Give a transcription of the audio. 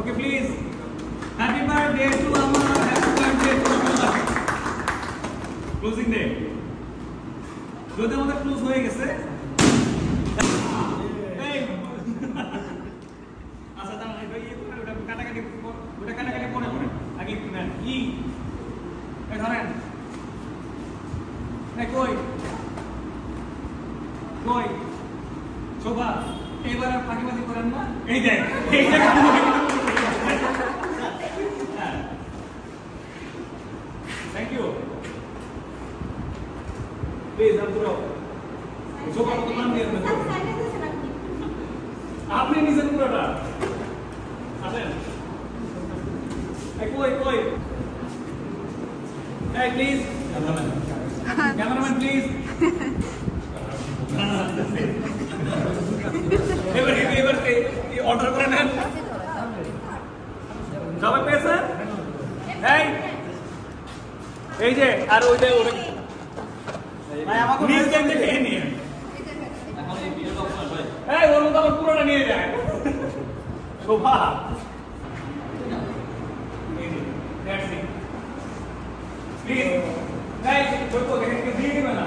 Okay, please. Happy birthday to Amar. Happy birthday to Amar. Closing day. যদি আমাদের close হয়ে গেছে আচ্ছা তাহলে ওটা কাটাকাটি পরে পরে আগে নেন ই ধরেন কই কই শোভা এবার আর ফাঁকিবাজি করেন না এই দেখ থ্যাংক ইউ প্লিজ আপনারা শোভা কত মান দিয়ে দেন আপনি নিজের পুরোটা আসেন কই কই এই প্লিজ ক্যামেরাম্যান প্লিজ এবার অর্ডার করে নেন সবাই পেয়েছেন এই যে আর ওইটা ওটা নিজ থেকে খেয়ে নিয়ে ওর মতো আমার পুরোটা নিয়ে যায় শোভা প্লিজ দিয়ে দিবে না